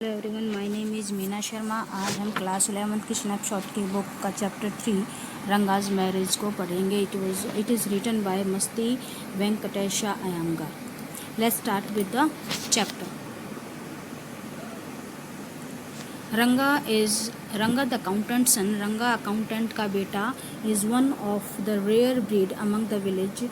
Hello everyone, my name is Meena Sharma. आज हम class 11th की स्नैपशॉट की बुक का चैप्टर 3 रंगाज मैरिज को पढ़ेंगे। It is written by Masti Venkatesha Iyengar. Let's start with the chapter. Ranga the accountant son, Ranga accountant का बेटा, is one of the rare breed among the village.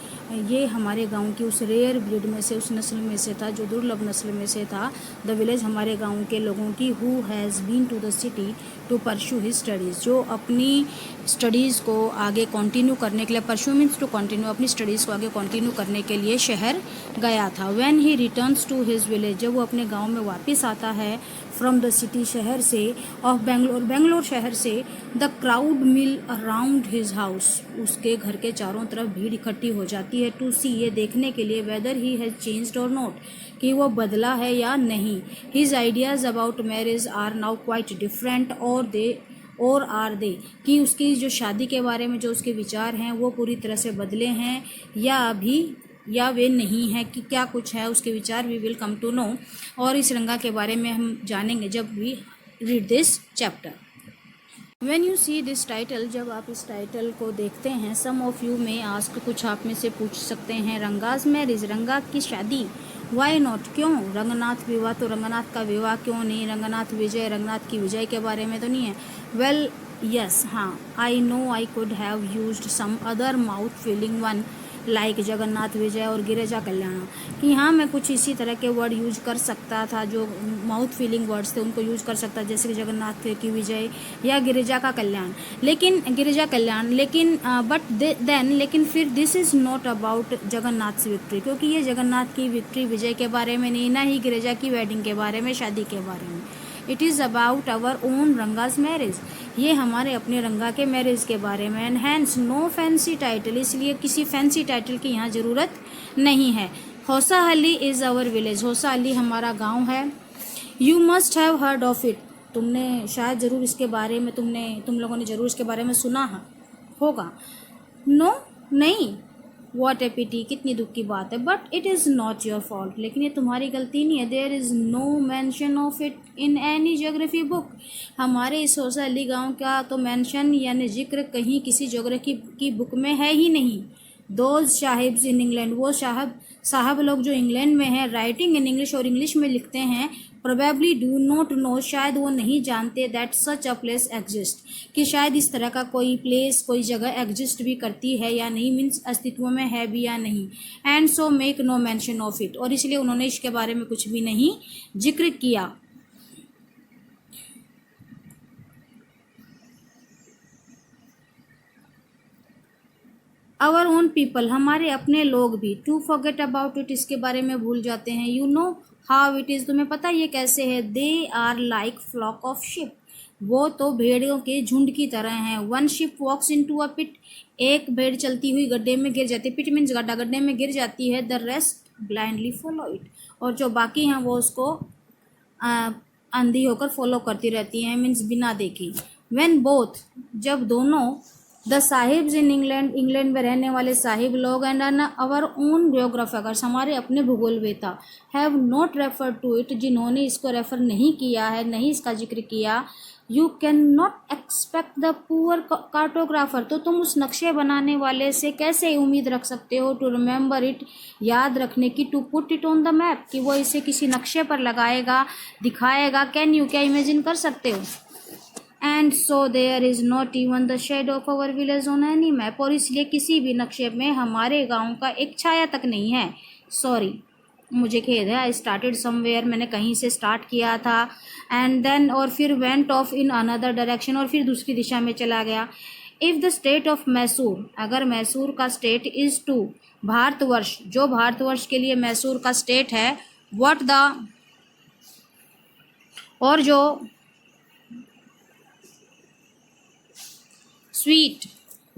ये हमारे गांव की उस रेयर ब्रीड में से, उस नस्ल में से था, जो दुर्लभ नस्ल में से था। द विलेज हमारे गांव के लोगों की। Who has been to the city to pursue his studies, जो अपनी स्टडीज़ को आगे कंटिन्यू करने के लिए, परस्यू मीन्स टू कंटिन्यू, अपनी स्टडीज़ को आगे कंटिन्यू करने के लिए शहर गया था। When he returns to his village, जब वो अपने गाँव में वापस आता है, फ्रॉम द सिटी, शहर से, ऑफ बेंगलोर शहर से, the crowd mill around his house, उसके घर के चारों तरफ भीड़ इकट्ठी हो जाती है। टू सी, ये देखने के लिए, वेदर ही हैज़ चेंज्ड और नॉट, कि वो बदला है या नहीं। His ideas about marriage are now quite different, और आर दे, कि उसकी जो शादी के बारे में जो उसके विचार हैं वो पूरी तरह से बदले हैं या वे नहीं हैं, कि क्या कुछ है उसके विचार। We will come to know, और इस रंगा के बारे में हम जानेंगे जब we read this chapter. When you see this title, जब आप इस टाइटल को देखते हैं, some of you may ask, कुछ आप में से पूछ सकते हैं, रंगाज मैरिज, रंगा की शादी, why not, क्यों, रंगनाथ विवाह, तो रंगनाथ का विवाह क्यों नहीं, रंगनाथ विजय, रंगनाथ की विजय के बारे में तो नहीं है। वेल यस, हाँ, I know I could have used some other mouth feeling one, like Jagannath Vijay और गिरिजा कल्याण, कि हाँ मैं कुछ इसी तरह के वर्ड यूज कर सकता था, जो माउथ फीलिंग वर्ड्स थे उनको यूज कर सकता, जैसे कि जगन्नाथ की विजय या गिरिजा का कल्याण, लेकिन फिर this is not about Jagannath victory, क्योंकि ये जगन्नाथ की विक्ट्री, विजय के बारे में नहीं, ना ही गिरिजा की वेडिंग के बारे में, शादी के बारे में। It is about our own Ranga's marriage, ये हमारे अपने रंगा के मैरिज के बारे में। And hence no fancy title, इसलिए किसी फैंसी टाइटल की यहाँ ज़रूरत नहीं है। Hosahalli is our village, Hosahalli हमारा गांव है। You must have heard of it, तुमने शायद ज़रूर इसके बारे में, तुम लोगों ने ज़रूर इसके बारे में सुना होगा। नो, नहीं। वॉट ए पिटी, कितनी दुख की बात है। But it is not your fault, लेकिन ये तुम्हारी गलती नहीं है। There is no mention of it in any geography book, हमारे इस हौसाअली गांव का तो मेंशन यानी जिक्र कहीं किसी ज्योग्राफी की बुक में है ही नहीं। दोज साहिब्स इन इंग्लैंड, वो साहब लोग जो इंग्लैंड में हैं, राइटिंग इन इंग्लिश, और इंग्लिश में लिखते हैं, प्रोबेबली डू नॉट नो, शायद वो नहीं जानते, that such a place exist, कि शायद इस तरह का कोई प्लेस, कोई जगह एग्जिस्ट भी करती है या नहीं, मीन्स अस्तित्व में है भी या नहीं। And so make no mention of it, और इसलिए उन्होंने इसके बारे में कुछ भी नहीं जिक्र किया। आवर ओन पीपल, हमारे अपने लोग भी, टू फॉरगेट अबाउट इट, इसके बारे में भूल जाते हैं। You know how it is, तुम्हें पता ये कैसे है। They are like flock of sheep, वो तो भेड़ों के झुंड की तरह हैं। One sheep walks into a pit, एक भेड़ चलती हुई गड्ढे में गिर जाती है, पिट मीन्स गड्ढा, गड्ढे में गिर जाती है। The rest blindly follow it, और जो बाकी हैं वो उसको अंधी होकर फॉलो करती रहती हैं, मीन्स बिना देखी। व्हेन बोथ, जब दोनों, द साहिब्स इन इंग्लैंड में रहने वाले साहिब लोग, एंड आवर ओन जियोग्राफर्स, हमारे अपने भूगोलवेता, have not refer to it, जिन्होंने इसको रेफर नहीं किया है, नहीं इसका जिक्र किया। You can not expect the poor cartographer, तो तुम उस नक्शे बनाने वाले से कैसे उम्मीद रख सकते हो, टू रिमेंबर इट, याद रखने की, to put it on the map, कि वो इसे किसी नक्शे पर लगाएगा, दिखाएगा। कैन यू, क्या इमेजिन कर सकते हो। And so there is not even the shade of our village on any map, और इसलिए किसी भी नक्शे में हमारे गांव का एक छाया तक नहीं है। सॉरी, मुझे खेद है। आई स्टार्टेड समवेयर, मैंने कहीं से स्टार्ट किया था, एंड देन, और फिर went of in another direction, और फिर दूसरी दिशा में चला गया। If the state of Mysore, अगर मैसूर का स्टेट इज़ टू, भारतवर्ष, जो भारतवर्ष के लिए मैसूर का स्टेट है, व्हाट द, और जो स्वीट,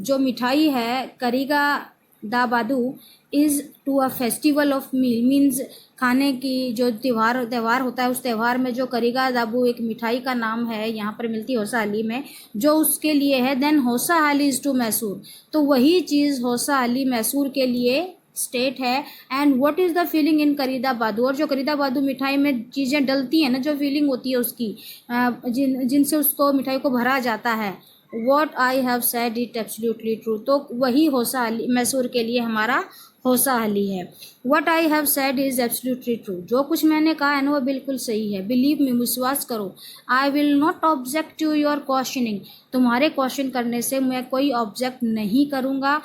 जो मिठाई है, karigadabadu, is to a festival of meal, means खाने की जो त्यौहार होता है, उस त्यौहार में जो करीगा दाबू एक मिठाई का नाम है, यहाँ पर मिलती है हौसाअली में, जो उसके लिए है। Then Hosahalli is to Mysore, तो वही चीज़ हौसाअली मैसूर के लिए स्टेट है। And what is the feeling in karigadabadu, और जो करीदाबादू मिठाई में चीज़ें डलती हैं ना, जो फीलिंग होती है उसकी, जिनसे उसको मिठाई को भरा जाता है। What I have said it absolutely true, तो वही हौसा अली मैसूर के लिए हमारा हौसा अली है। What I have said is absolutely true, जो कुछ मैंने कहा है ना वो बिल्कुल सही है। बिलीव मी, विश्वास करो। I will not object to your questioning, तुम्हारे क्वेश्चन करने से मैं कोई ऑब्जेक्ट नहीं करूँगा।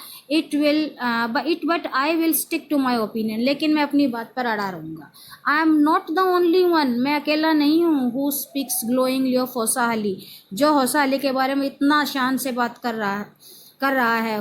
But I will stick to my opinion, लेकिन मैं अपनी बात पर अड़ा रहूँगा। I am not the only one, मैं अकेला नहीं हूँ। Who speaks glowingly of Hosahalli, जो हौसा अली के बारे में इतना शान से बात कर रहा है।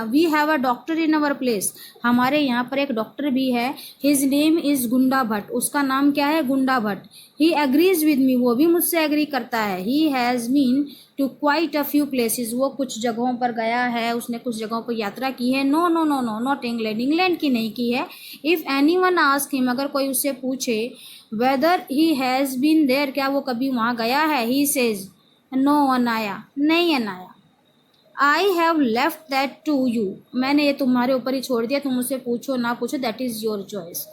We have a doctor in our place, हमारे यहाँ पर एक डॉक्टर भी है। हिज नेम इज़ गुंडा भट्ट, उसका नाम क्या है? Gunda Bhatt. He agrees with me, वो भी मुझसे एग्री करता है। He has been to quite a few places, वो कुछ जगहों पर गया है, उसने कुछ जगहों पर यात्रा की है। No no no no, not England, England की नहीं की है। If any one ask him, अगर कोई उससे पूछे whether he has been there, क्या वो कभी वहाँ गया है, ही सेज नो अनाया, नहीं अनाया। I have left that to you, मैंने ये तुम्हारे ऊपर ही छोड़ दिया, तुम मुझसे पूछो ना पूछो, that is your choice.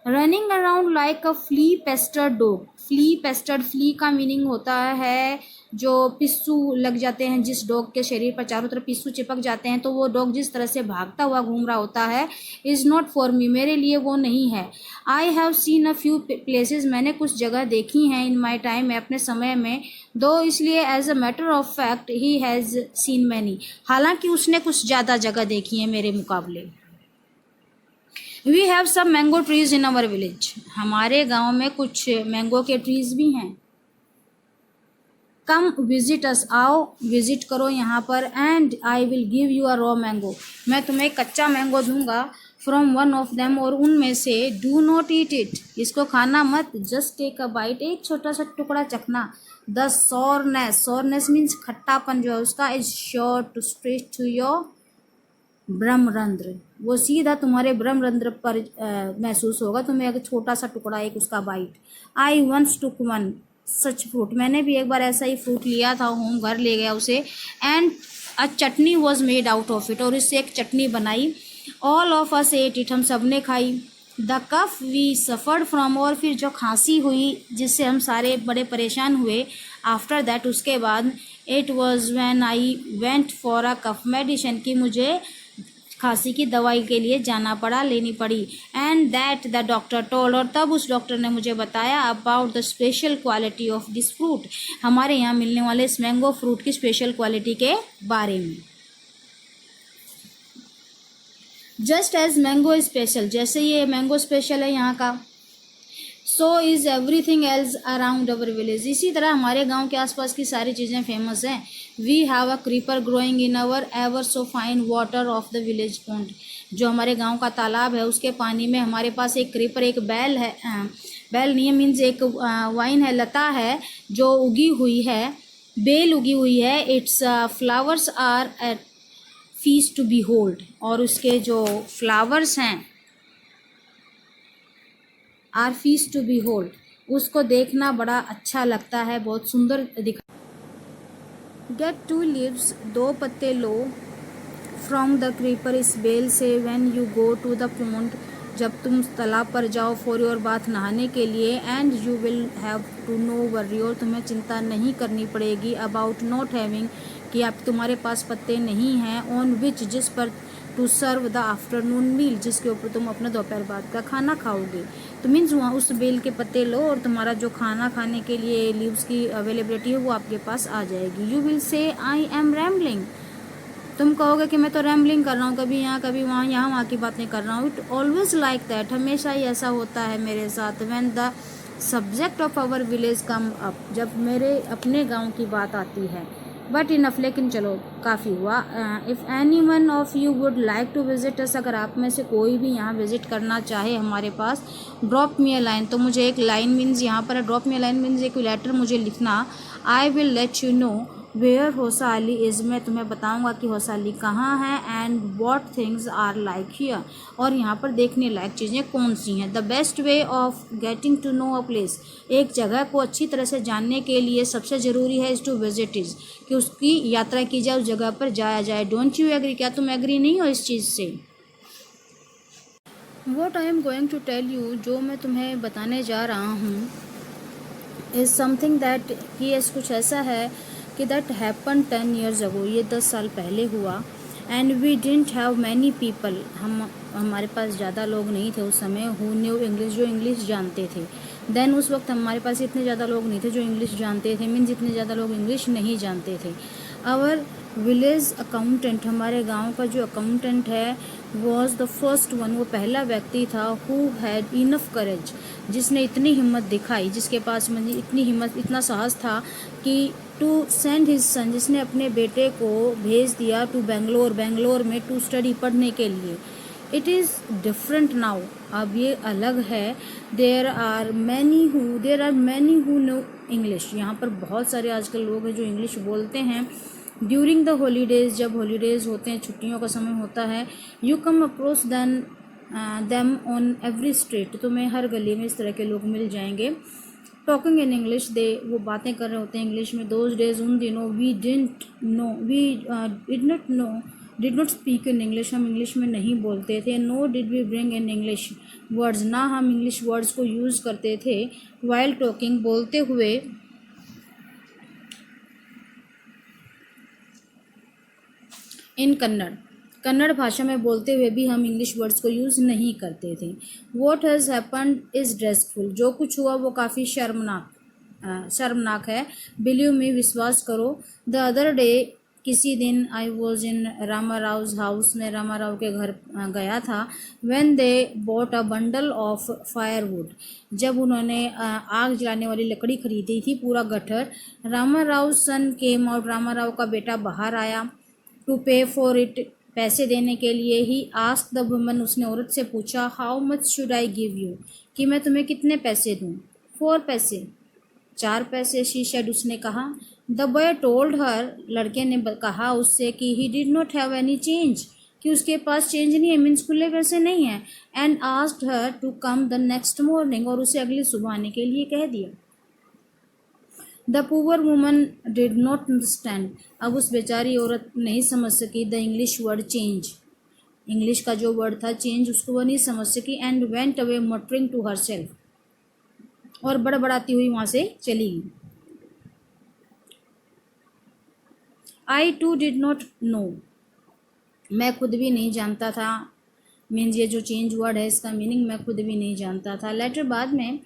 Running around like a flea pestered dog, flea pestered, flea का मीनिंग होता है जो पिस्सू लग जाते हैं, जिस डॉग के शरीर पर चारों तरफ पिस्सू चिपक जाते हैं, तो वो डॉग जिस तरह से भागता हुआ घूम रहा होता है, इज़ नॉट फॉर मी, मेरे लिए वो नहीं है। I have seen a few places, मैंने कुछ जगह देखी हैं इन माई टाइम, मैं अपने समय में, दो इसलिए as a matter of fact he has seen many, हालांकि उसने कुछ ज़्यादा जगह देखी है मेरे मुकाबले। We have some mango trees in our village, हमारे गांव में कुछ मैंगो के ट्रीज भी हैं। कम विजिट अस, आओ विजिट करो यहाँ पर। And I will give you a raw mango, मैं तुम्हें कच्चा मैंगो दूंगा। फ्रॉम वन ऑफ देम, और उनमें से। डू नॉट ईट इट, इसको खाना मत। जस्ट टेक अ बाइट, एक छोटा सा टुकड़ा चखना। द सोरनेस, सोरनेस मीन्स खट्टापन जो है उसका, is sure to straight to your brahmarandhra, वो सीधा तुम्हारे ब्रह्मरंध्र पर महसूस होगा तुम्हें अगर छोटा सा टुकड़ा एक उसका bite. I once took one such fruit, मैंने भी एक बार ऐसा ही फ्रूट लिया था होम, घर ले गया उसे। And a chutney was made out of it, और इससे एक चटनी बनाई। All of us ate it, हम सब ने खाई। The cough we suffered from, और फिर जो खांसी हुई जिससे हम सारे बड़े परेशान हुए, आफ्टर दैट, उसके बाद, it was when I went for a cough medicine, कि मुझे खांसी की दवाई के लिए जाना पड़ा, लेनी पड़ी। And that the doctor told, और तब उस डॉक्टर ने मुझे बताया about the special quality of this fruit, हमारे यहाँ मिलने वाले इस मैंगो फ्रूट की स्पेशल क्वालिटी के बारे में। जस्ट एज मैंगो स्पेशल, जैसे ये मैंगो स्पेशल है यहाँ का, so is everything else around our village, इसी तरह हमारे गांव के आसपास की सारी चीज़ें फेमस हैं। We have a creeper growing in our ever so fine water of the village pond, जो हमारे गांव का तालाब है उसके पानी में हमारे पास एक क्रीपर, एक बैल है, बैल नहीं मीन्स एक वाइन है, लता है जो उगी हुई है, बेल उगी हुई है। Its flowers are at feast to behold, और उसके जो फ्लावर्स हैं are feast to behold, उसको देखना बड़ा अच्छा लगता है, बहुत सुंदर दिख। गेट टू लीव्स, दो पत्ते लो, फ्रॉम द क्रीपर, इस बेल से। When you go to the pond, जब तुम तालाब पर जाओ, फॉर योर बाथ, नहाने के लिए। And you will have to no worry, और तुम्हें चिंता नहीं करनी पड़ेगी, अबाउट नॉट हैविंग, कि आप तुम्हारे पास पत्ते नहीं हैं, ऑन विच, जिस पर, टू सर्व द आफ्टरनून मील, जिसके ऊपर तुम अपना दोपहर बाद का खाना खाओगे। तो मीन्स वहाँ उस बेल के पत्ते लो और तुम्हारा जो खाना खाने के लिए लीव्स की अवेलेबिलिटी है वो आपके पास आ जाएगी। You will say I am rambling, तुम कहोगे कि मैं तो रैम्बलिंग कर रहा हूँ, कभी यहाँ कभी वहाँ, यहाँ वहाँ की बातें कर रहा हूँ। इट ऑलवेज लाइक दैट, हमेशा ही ऐसा होता है मेरे साथ। When the subject of our village come up, जब मेरे अपने गाँव की बात आती है। बट इनफ, लेकिन चलो काफ़ी हुआ। If any one of you would like to visit us, अगर आप में से कोई भी यहाँ विजिट करना चाहे हमारे पास, ड्रॉप मी अ लाइन, तो मुझे एक लाइन मीन्स यहाँ पर drop me a line means एक लेटर मुझे लिखना। I will let you know where Hosahalli is, मैं तुम्हें बताऊंगा कि हौसा अली कहाँ है। And what things are like here, और यहाँ पर देखने लायक चीज़ें कौन सी हैं। The best way of getting to know a place, एक जगह को अच्छी तरह से जानने के लिए सबसे ज़रूरी है इज़ टू विजिट इज़, कि उसकी यात्रा की जाए, उस जगह पर जाया जाए। डोंट यू एग्री, क्या तुम एग्री नहीं हो इस चीज़ से? What I am going to tell you, जो मैं तुम्हें बताने जा रहा हूँ, इज़ समथिंग दैट, कि ऐसा कुछ ऐसा है कि दैट हैपन 10 years ago, ये 10 साल पहले हुआ। And we didn't have many people, हमारे पास ज़्यादा लोग नहीं थे उस समय, हु न्यू इंग्लिश, जो इंग्लिश जानते थे। देन उस वक्त हमारे पास इतने ज़्यादा लोग नहीं थे जो इंग्लिश जानते थे, मीन्स इतने ज़्यादा लोग इंग्लिश नहीं जानते थे। आवर विलेज अकाउंटेंट, हमारे गांव का जो अकाउंटेंट है, वॉज द फर्स्ट वन, वो पहला व्यक्ति था, हु हैड इनफ करेज, जिसने इतनी हिम्मत दिखाई, जिसके पास मतलब इतनी हिम्मत, इतना साहस था कि टू सेंड हिज सन, जिसने अपने बेटे को भेज दिया टू बेंगलोर, बेंगलोर में टू स्टडी, पढ़ने के लिए। इट इज़ डिफरेंट नाउ, अब ये अलग है। There are many who know English, यहाँ पर बहुत सारे आजकल लोग हैं जो इंग्लिश बोलते हैं। ड्यूरिंग द हॉलीडेज़, जब हॉलीडेज़ होते हैं, छुट्टियों का समय होता है, you come approach them on every street, तुम्हें हर गली में इस तरह के लोग मिल जाएंगे। टॉकिंग इन इंग्लिश, दे, वो बातें कर रहे होते हैं इंग्लिश में। दोज डेज, उन दिनों, we did not speak in English, हम इंग्लिश में नहीं बोलते थे। Nor did we bring in English words, ना हम इंग्लिश वर्ड्स को यूज़ करते थे। वाइल टॉकिंग, बोलते हुए। इन कन्नड़, कन्नड़ भाषा में बोलते हुए भी हम इंग्लिश वर्ड्स को यूज़ नहीं करते थे। वॉट हैज़ हैपन्ड इज़ ड्रेसफुल, जो कुछ हुआ वो काफ़ी शर्मनाक है। बिलीव मी, विश्वास करो। द अदर डे, किसी दिन, I was in Rama Rouse house, मैं रामा राव के घर गया था। When they bought a bundle of firewood, जब उन्होंने आग जलाने वाली लकड़ी खरीदी थी, पूरा गट्ठर। रामा राव सन केम आउट, रामा राव का बेटा बाहर आया। टू पे फॉर इट, पैसे देने के लिए। ही आस्क द वुमन, उसने औरत से पूछा। How much should I give you, कि मैं तुम्हें कितने पैसे दूँ। 4 पैसे, 4 पैसे, शी सेड, उसने कहा। द बॉय टोल्ड हर, लड़के ने कहा उससे कि he did not have any change, कि उसके पास चेंज नहीं है, मीन्स खुले पैसे नहीं है। And asked her to come the next morning, और उसे अगली सुबह आने के लिए कह दिया। The poor woman did not understand, अब उस बेचारी औरत नहीं समझ सकी the English word change, English का जो वर्ड था चेंज, उसको वो नहीं समझ सकी। And went away muttering to herself, और बड़बड़ाती हुई वहाँ से चली गई। I too did not know, मैं खुद भी नहीं जानता था, मीन्स ये जो चेंज वर्ड है इसका मीनिंग मैं खुद भी नहीं जानता था। लेटर, बाद में।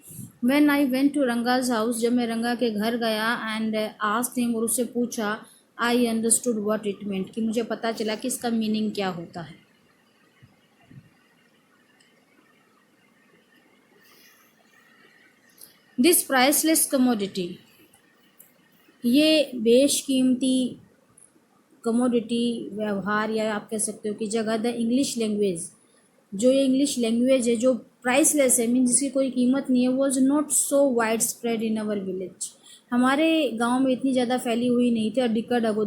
When I went to Ranga's house, जब मैं रंगा के घर गया। एंड आस्क्ड हिम, और उससे पूछा। I understood what it meant, कि मुझे पता चला कि इसका मीनिंग क्या होता है। दिस प्राइसलेस कमोडिटी, ये बेशकीमती कमोडिटी, व्यवहार, या आप कह सकते हो कि जगह, द इंग्लिश लैंग्वेज, जो ये इंग्लिश लैंग्वेज है जो प्राइसलेस है, मीन जिसकी कोई कीमत नहीं है, was not so wide spread in our village, हमारे गांव में इतनी ज़्यादा फैली हुई नहीं थी। और डिकेड अगो,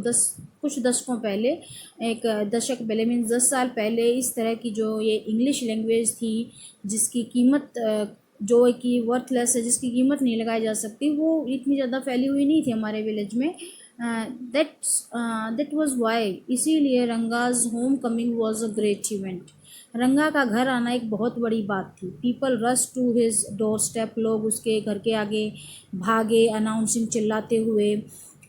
कुछ दशकों पहले, एक दशक पहले, मीन 10 साल पहले, इस तरह की जो ये इंग्लिश लैंग्वेज थी, जिसकी कीमत जो कि वर्थलेस है, जिसकी कीमत नहीं लगाई जा सकती, वो इतनी ज़्यादा फैली हुई नहीं थी हमारे विलेज में। दैट वॉज वाई, इसीलिए Ranga's home coming was a great event, Ranga का घर आना एक बहुत बड़ी बात थी। People rush to his doorstep, लोग उसके घर के आगे भागे, अनाउंसिंग, चिल्लाते हुए।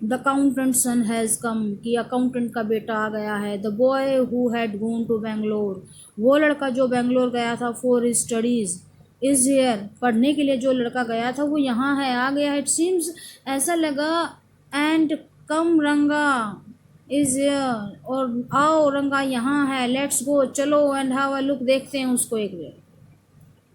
The accountant son has come, कि अकाउंटेंट का बेटा आ गया है। The boy who had gone to Bangalore, वो लड़का जो बेंगलोर गया था for his studies, is here, पढ़ने के लिए जो लड़का गया था वो यहाँ है, आ गया है। इट सीम्स, ऐसा लगा। एंड कम रंगा इज, और आओ रंगा यहाँ है, लेट्स गो, चलो, एंड हाउ अ लुक, देखते हैं उसको एक बार।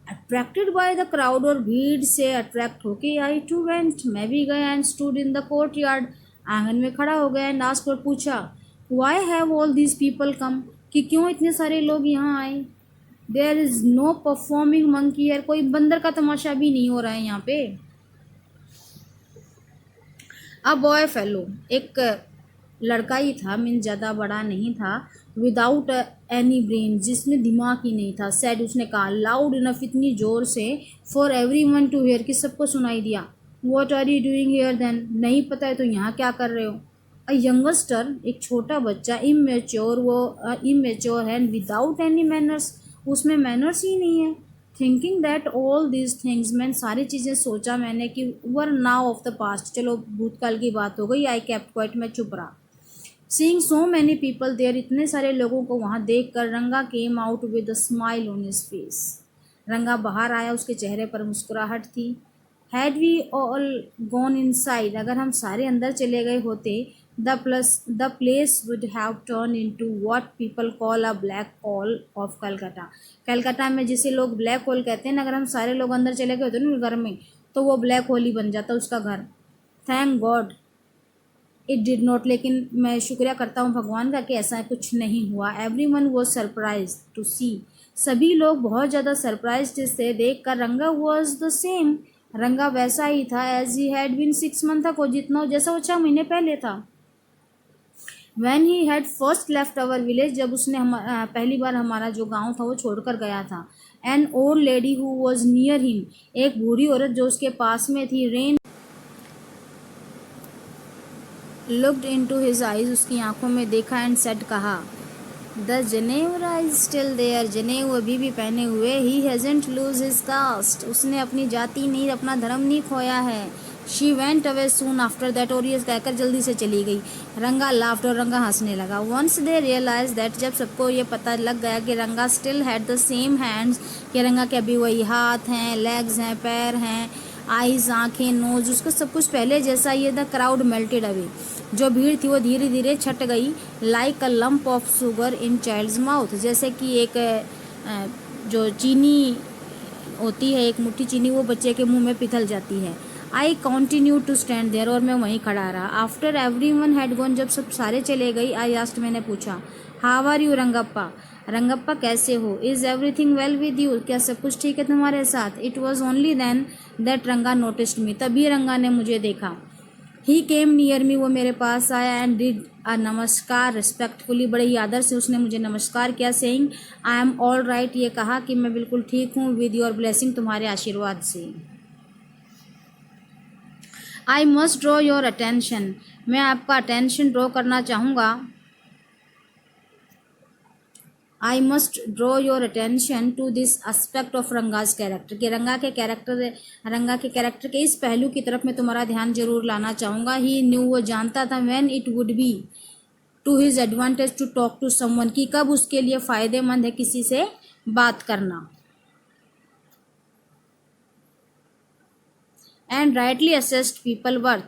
अट्रैक्टेड बाय द क्राउड, और भीड़ से अट्रैक्ट होके आई टू वेंट, मैं भी गया। And stood in the courtyard, आंगन में खड़ा हो गया। एंड आस्क्ड, और पूछा। Why have all these people come, कि क्यों इतने सारे लोग यहाँ आए। There is no performing monkey here, कोई बंदर का तमाशा भी नहीं हो रहा है यहाँ पे। अ बॉय फेलो, एक लड़का ही था, मीन ज़्यादा बड़ा नहीं था। विदाउट एनी ब्रेन, जिसमें दिमाग ही नहीं था। सैड, उसने कहा। लाउड इनफ, इतनी ज़ोर से, for everyone to hear, कि सबको सुनाई दिया। What are you doing here then, नहीं पता है तो यहाँ क्या कर रहे हो। अ यंगस्टर, एक छोटा बच्चा, इमेच्योर, वो इमेच्योर है, विदाउट एनी मैनर्स, उसमें मैनर्स ही नहीं है। Thinking that all these things, मैंने सारी चीज़ें सोचा मैंने कि were now of the past, चलो भूतकाल की बात हो गई। आई केप्ट क्वाइट, मैं चुप रहा। Seeing so many people there, इतने सारे लोगों को वहाँ देख कर Ranga came out with a smile on his face, Ranga बाहर आया, उसके चेहरे पर मुस्कुराहट थी। Had we all gone inside, अगर हम सारे अंदर चले गए होते, the place would have turn into what people call a black hole of Calcutta. Calcutta में जिसे लोग ब्लैक होल कहते हैं ना, अगर हम सारे लोग अंदर चले गए होते ना घर में, तो वो ब्लैक होल ही बन जाता उसका घर। Thank God it did not, लेकिन मैं शुक्रिया करता हूँ भगवान का कि ऐसा कुछ नहीं हुआ। Every one was surprise to see, सभी लोग बहुत ज़्यादा सरप्राइज थे देख कर। रंगा वॉज द सेम, रंगा वैसा ही था as he had been 6 month तक, जितना जैसा वो 6 महीने पहले था। When he had first left our village, जब उसने पहली बार हमारा जो गांव था वो छोड़कर गया था। An old lady who was near him, एक बूढ़ी औरत जो उसके पास में थी। Rain looked into his eyes, उसकी आंखों में देखा एंड सेड, कहा, द जनेवरा इज स्टिल देयर, जनेऊ अभी भी पहने हुए। He hasn't lose his cast, उसने अपनी जाति नहीं, अपना धर्म नहीं खोया है। She went away soon after that, और ये कहकर जल्दी से चली गई। रंगा लाफ्ड, और रंगा हंसने लगा। वंस दे रियलाइज दैट, जब सबको ये पता लग गया कि रंगा still had the same hands, कि रंगा के अभी वही हाथ हैं, लेग्स हैं, पैर हैं, आईज आँखें, नोज, उसका सब कुछ पहले जैसा। ये द क्राउड मेल्टेड अवे, जो भीड़ थी वो धीरे धीरे छट गई। Like a lump of sugar in child's mouth, जैसे कि एक जो चीनी होती है, एक मुट्ठी चीनी, वो बच्चे के मुंह में पिघल जाती है। I continue to stand there, और मैं वहीं खड़ा रहा। After everyone had gone, जब सब सारे चले गई, आई आस्ट, मैंने पूछा, how are you Rangappa, Rangappa कैसे हो। Is everything well with you, क्या सब कुछ ठीक है तुम्हारे साथ। It was only then that Ranga noticed me, तभी रंगा ने मुझे देखा। ही केम नियर मी, वो मेरे पास आया। एंड डिड अ नमस्कार रिस्पेक्टफुली, बड़े ही आदर से उसने मुझे नमस्कार किया। Saying I am all right, ये कहा कि मैं बिल्कुल ठीक हूँ। विद योर ब्लेसिंग, तुम्हारे आशीर्वाद से। I must draw your attention, मैं आपका अटेंशन ड्रॉ करना चाहूँगा। I must draw your attention to this aspect of Ranga's character, कि रंगा के कैरेक्टर के इस पहलू की तरफ मैं तुम्हारा ध्यान जरूर लाना चाहूँगा। ही न्यू, वो जानता था, when it would be to his advantage to talk to someone, कि कब उसके लिए फ़ायदेमंद है किसी से बात करना। And rightly assessed people worth,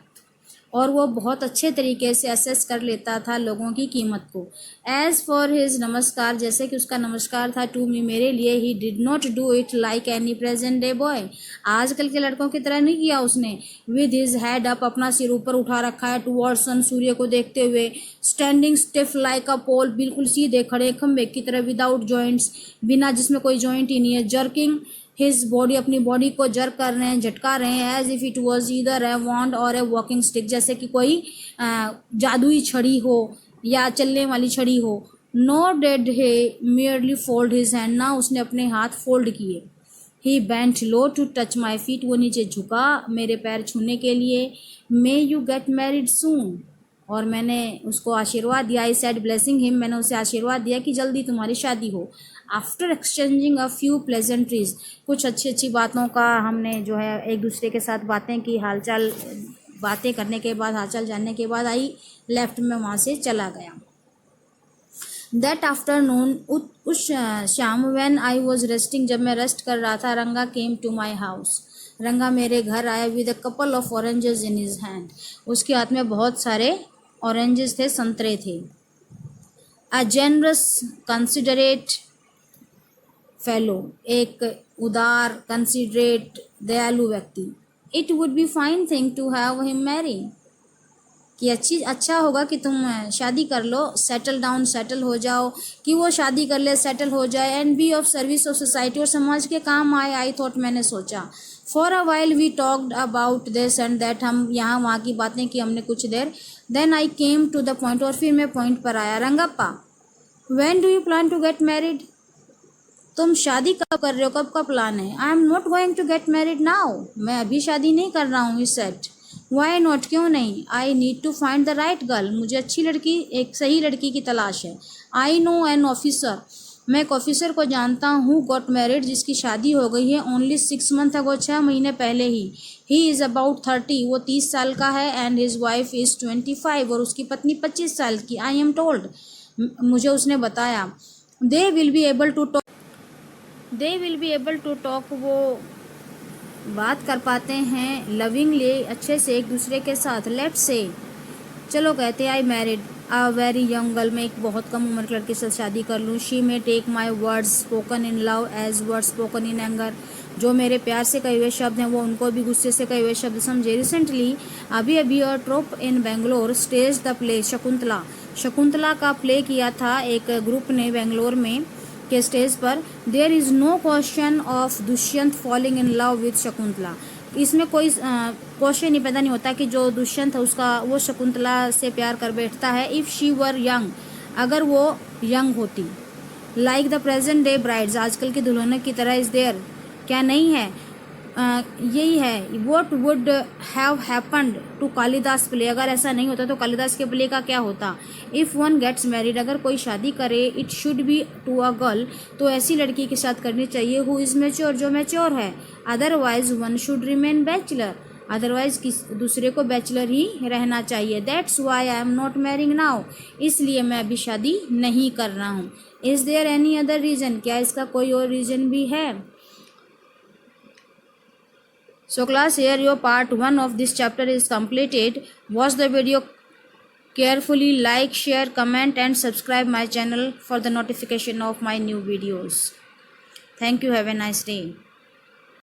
और वो बहुत अच्छे तरीके से असेस कर लेता था लोगों की कीमत को। एज़ फॉर हिज नमस्कार, जैसे कि उसका नमस्कार था टू मी, मेरे लिए, he did not do it like any present day boy, आजकल के लड़कों की तरह नहीं किया उसने। विद हिज हेड अप, अपना सिर ऊपर उठा रखा है, टुवर्ड सन, सूर्य को देखते हुए। स्टैंडिंग स्टिफ लाइक अ पोल, बिल्कुल सीधे खड़े खंबे की तरह। विदाउट जॉइंट्स, बिना, जिसमें कोई जॉइंट ही नहीं है। जर्किंग हिज बॉडी, अपनी बॉडी को जर्क कर रहे हैं, झटका रहे हैं। As if it was either a wand or a walking stick, जैसे कि कोई जादुई छड़ी हो या चलने वाली छड़ी हो। Nor did he merely fold his hand, ना उसने अपने हाथ फोल्ड किए। He bent low to touch my feet, वो नीचे झुका मेरे पैर छूने के लिए। May you get married soon, और मैंने उसको आशीर्वाद दिया। आई सेड ब्लेसिंग हिम, मैंने उसे आशीर्वाद दिया कि जल्दी तुम्हारी शादी हो। After exchanging a few pleasantries, कुछ अच्छी अच्छी बातों का हमने जो है एक दूसरे के साथ बातें की, हालचाल बातें करने के बाद, हालचाल जानने के बाद, आई लेफ्ट में वहाँ से चला गया। दैट आफ्टरनून, उस शाम, व्हेन आई वॉज रेस्टिंग, जब मैं रेस्ट कर रहा था, रंगा केम टू माई हाउस, रंगा मेरे घर आया। With a couple of oranges in his hand, उसके हाथ में बहुत सारे ऑरेंजेस थे, संतरे थे। अ जेनरस कंसिडरेट फेलो, एक उदार, कंसिडरेट, दयालु व्यक्ति। It would be fine thing to have him marry, कि अच्छा होगा कि तुम शादी कर लो, सेटल डाउन, सेटल हो जाओ, कि वो शादी कर ले, सेटल हो जाए। And be of service of society, और समाज के काम आए। आई थॉट, मैंने सोचा। For a while we talked about this and that, हम यहाँ वहाँ की बातें की हमने कुछ देर। Then I came to the point, और फिर मैं पॉइंट पर आया। Rangappa, when do you plan to get married, तुम शादी कब कर रहे हो, कब का प्लान है। I am not going to get married now, मैं अभी शादी नहीं कर रहा हूँ। इस सेट, वाई नॉट, क्यों नहीं। I need to find the right girl, मुझे अच्छी लड़की, एक सही लड़की की तलाश है। आई नो एन ऑफिसर, मैं एक ऑफिसर को जानता हूँ गॉट मैरिड, जिसकी शादी हो गई है ओनली 6 मंथ अगो, 6 महीने पहले ही इज़ अबाउट 30, वो 30 साल का है, एंड हिज वाइफ इज़ 25, और उसकी पत्नी 25 साल की। आई एम टोल्ड, मुझे उसने बताया। They will be able to talk, वो बात कर पाते हैं लविंगली, अच्छे से एक दूसरे के साथ। लेट्स से, चलो कहते I married a very young girl, मैं एक बहुत कम उम्र के लड़के से शादी कर लूँ। She may take my words spoken in love as words spoken in anger, जो मेरे प्यार से कहे हुए शब्द हैं वो उनको भी गुस्से से कहे हुए शब्द समझे। रिसेंटली, अभी a troupe in Bangalore stage the play Shakuntala का प्ले किया था एक ग्रुप ने बेंगलोर में के स्टेज पर। There is no question of Dushyant falling in love with Shakuntala, इसमें कोई क्वेश्चन ही पैदा नहीं होता कि जो दुष्यंत है उसका वो शकुंतला से प्यार कर बैठता है। इफ़ शी वर यंग, अगर वो यंग होती। Like the present day brides, आजकल की दुल्हनों की तरह। इज देयर, क्या नहीं है? यही है। What would have happened to Kalidas play, अगर ऐसा नहीं होता तो कालिदास के प्ले का क्या होता? इफ़ वन गेट्स मैरिड, अगर कोई शादी करे, it should be to a girl, तो ऐसी लड़की के साथ करनी चाहिए हु इज़ मैच्योर, जो मैच्योर है। Otherwise one should remain bachelor, otherwise दूसरे को बैचलर ही रहना चाहिए। That's why I am not marrying now, इसलिए मैं अभी शादी नहीं कर रहा हूँ। Is there any other reason, क्या इसका कोई और रीज़न भी है? So class, here your part 1 of this chapter is completed. Watch the video carefully, like, share, comment and subscribe my channel for the notification of my new videos. Thank you. Have a nice day.